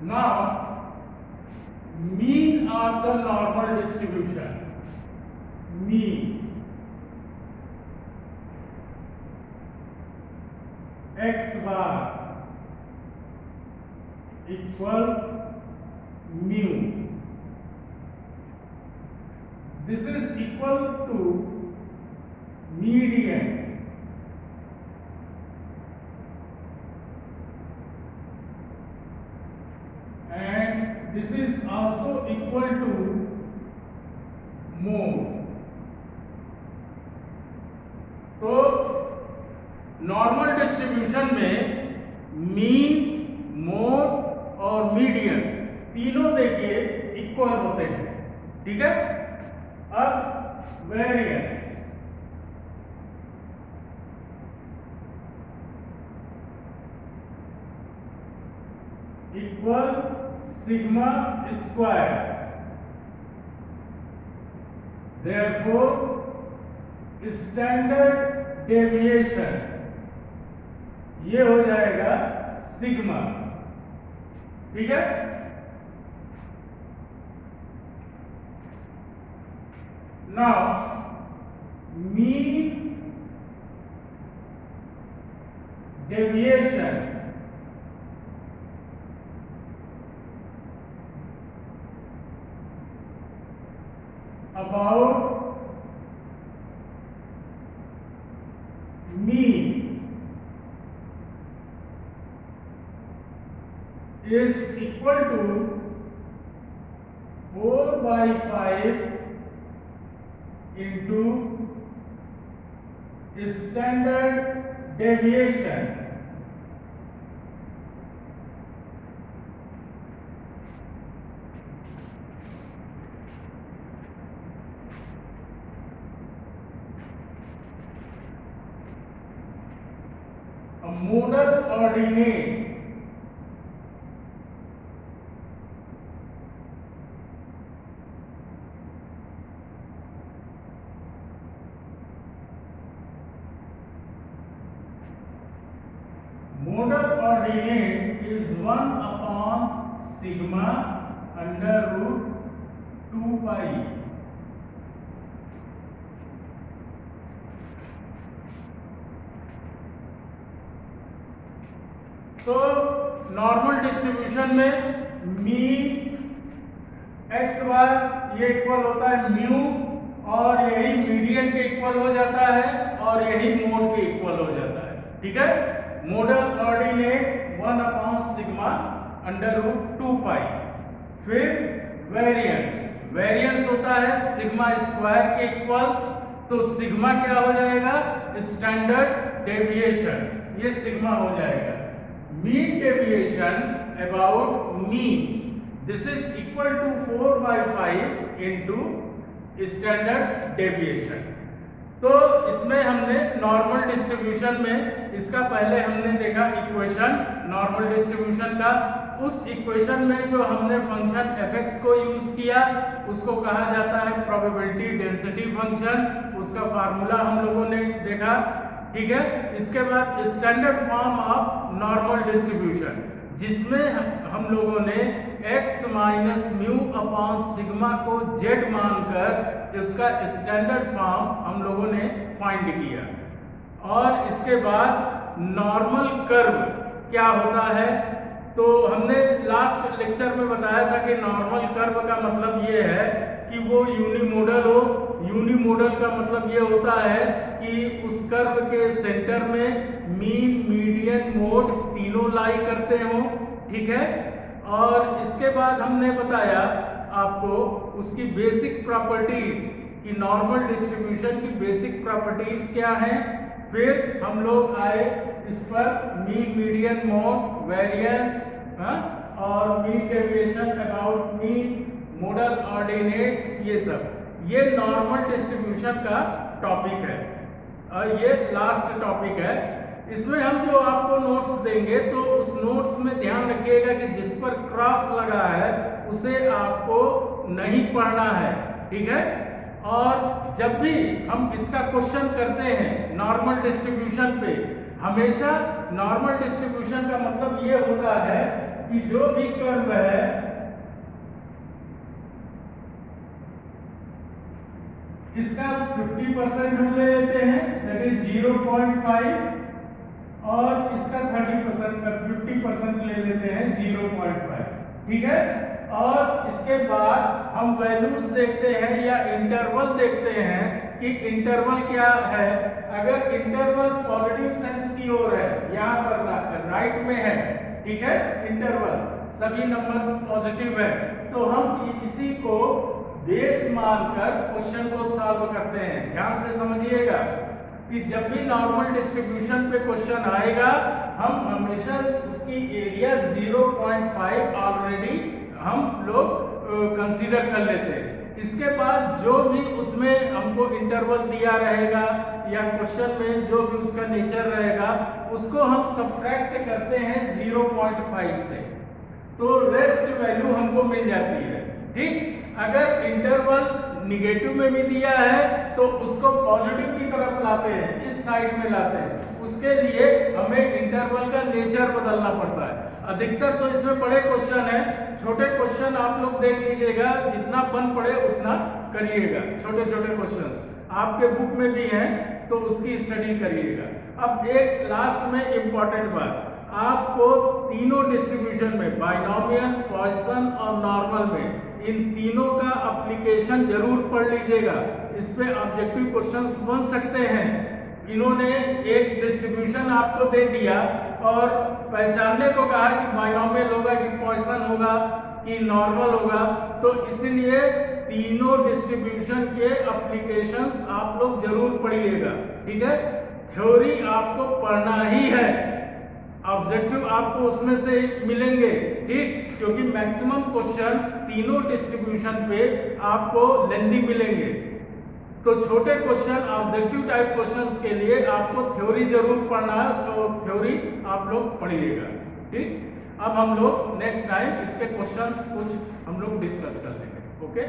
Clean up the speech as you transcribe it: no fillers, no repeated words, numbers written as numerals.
Now, mean of the normal distribution. Mean x bar equal mu. This is equal to median. And this is also equal to mode. तो normal distribution में mean, mode और median तीनों देखिए equal होते हैं, ठीक है। अब variance, equal sigma square, therefore standard deviation ये हो जाएगा सिग्मा, ठीक है। Now mean deviation about mean is equal to 4/5 into standard deviation modal ordinate is 1 upon sigma under root 2 pi. तो नॉर्मल डिस्ट्रीब्यूशन में मीन एक्स बार ये equal होता है म्यू, और यही मीडियन के इक्वल हो जाता है और यही मोड के इक्वल हो जाता है, ठीक है। Modal ordinate 1 upon sigma under root 2 pi. फिर वेरिएंस होता है सिग्मा स्क्वायर के इक्वल, तो सिग्मा क्या हो जाएगा, स्टैंडर्ड डेविएशन, ये सिग्मा हो जाएगा। mean deviation about mean, this is equal to 4/5 into standard deviation। तो इसमें हमने नॉर्मल डिस्ट्रीब्यूशन में इसका पहले हमने देखा इक्वेशन नॉर्मल डिस्ट्रीब्यूशन का। उस इक्वेशन में जो हमने फंक्शन fx को यूज किया उसको कहा जाता है प्रोबेबिलिटी डेंसिटी फंक्शन, उसका फार्मूला हम लोगों ने देखा, ठीक है। इसके बाद standard form of normal distribution, जिसमें हम लोगों ने x minus mu upon sigma को z मानकर उसका स्टैंडर्ड फॉर्म हम लोगों ने फाइंड किया। और इसके बाद नॉर्मल कर्व क्या होता है, तो हमने लास्ट लेक्चर में बताया था कि नॉर्मल कर्व का मतलब ये है कि वो यूनिमोडल हो। यूनिमोडल का मतलब ये होता है कि उस कर्व के सेंटर में मीन, मीडियन, मोड तीनों लाई करते हो, ठीक है। और इसके बाद हमने बताया आपको उसकी बेसिक प्रॉपर्टीज कि नॉर्मल डिस्ट्रीब्यूशन की बेसिक प्रॉपर्टीज क्या हैं। फिर हम लोग आए इस पर मीन, मीडियन, मोड, वेरिएंस और mean deviation about mean, model ordinate, ये सब ये नॉर्मल डिस्ट्रीब्यूशन का टॉपिक है और ये लास्ट टॉपिक है। इसमें हम जो आपको नोट्स देंगे तो उस नोट्स में ध्यान रखिएगा कि जिस पर क्रॉस लगा है उसे आपको नहीं पढ़ना है, ठीक है। और जब भी हम इसका क्वेश्चन करते हैं नॉर्मल डिस्ट्रीब्यूशन पे, हमेशा नॉर्मल डिस्ट्रीब्यूशन का मतलब ये होता है कि जो भी कर्व है इसका 50% हम ले लेते हैं, दैट इज 0.5, और इसका 50% ले लेते हैं 0.5, ठीक है। और इसके बाद हम वैल्यूज देखते हैं या इंटरवल देखते हैं कि इंटरवल क्या है। अगर इंटरवल पॉजिटिव सेंस की ओर है, यहाँ पर राइट में है, ठीक है, इंटरवल सभी नंबर्स पॉजिटिव है, तो हम इसी को बेस मानकर क्वेश्चन को सॉल्व करते हैं। ध्यान से समझिएगा कि जब भी नॉर्मल डिस्ट्रीब्यूशन पे क्वेश्चन आएगा, हम हमेशा उसकी एरिया 0.5 ऑलरेडी हम लोग कंसीडर कर लेते हैं। इसके बाद जो भी उसमें हमको इंटरवल दिया रहेगा या क्वेश्चन में जो भी उसका नेचर रहेगा, उसको हम सब्ट्रैक्ट करते हैं 0.5 से, तो रेस्ट वैल्यू हमको मिल जाती है, ठीक। अगर इंटरवल निगेटिव में भी दिया है तो उसको पॉजिटिव की तरफ लाते हैं, इस साइड में लाते हैं। उसके लिए हमें इंटरवल का नेचर बदलना पड़ता है। अधिकतर तो इसमें बड़े क्वेश्चन है, छोटे क्वेश्चन आप लोग देख लीजिएगा, जितना बन पड़े उतना करिएगा। छोटे छोटे क्वेश्चंस आपके बुक में भी हैं, तो उसकी स्टडी करिएगा। अब एक लास्ट में इंपॉर्टेंट बात, आपको तीनों डिस्ट्रीब्यूशन में, बाइनोमियल, पॉइसन और नॉर्मल में, इन तीनों का एप्लीकेशन जरूर पढ़ लीजिएगा। इस पे ऑब्जेक्टिव क्वेश्चंस बन सकते हैं। इन्होंने एक डिस्ट्रीब्यूशन आपको दे दिया और पहचानने को कहा कि बाइनोमियल होगा कि पॉइसन होगा कि नॉर्मल होगा, तो इसलिए तीनों डिस्ट्रीब्यूशन के एप्लीकेशंस आप लोग जरूर पढ़िएगा, ठीक है। थ्योरी आपको पढ़ना ही है, ऑब्जेक्टिव आपको उसमें से मिलेंगे, ठीक, क्योंकि मैक्सिमम क्वेश्चन तीनों डिस्ट्रीब्यूशन पे आपको लेंथी मिलेंगे। तो छोटे क्वेश्चन, ऑब्जेक्टिव टाइप क्वेश्चंस के लिए आपको थ्योरी जरूर पढ़ना है, तो थ्योरी आप लोग पढ़िएगा, ठीक। अब हम लोग नेक्स्ट टाइम इसके क्वेश्चंस कुछ हम लोग डिस्कस कर लेंगे, ओके।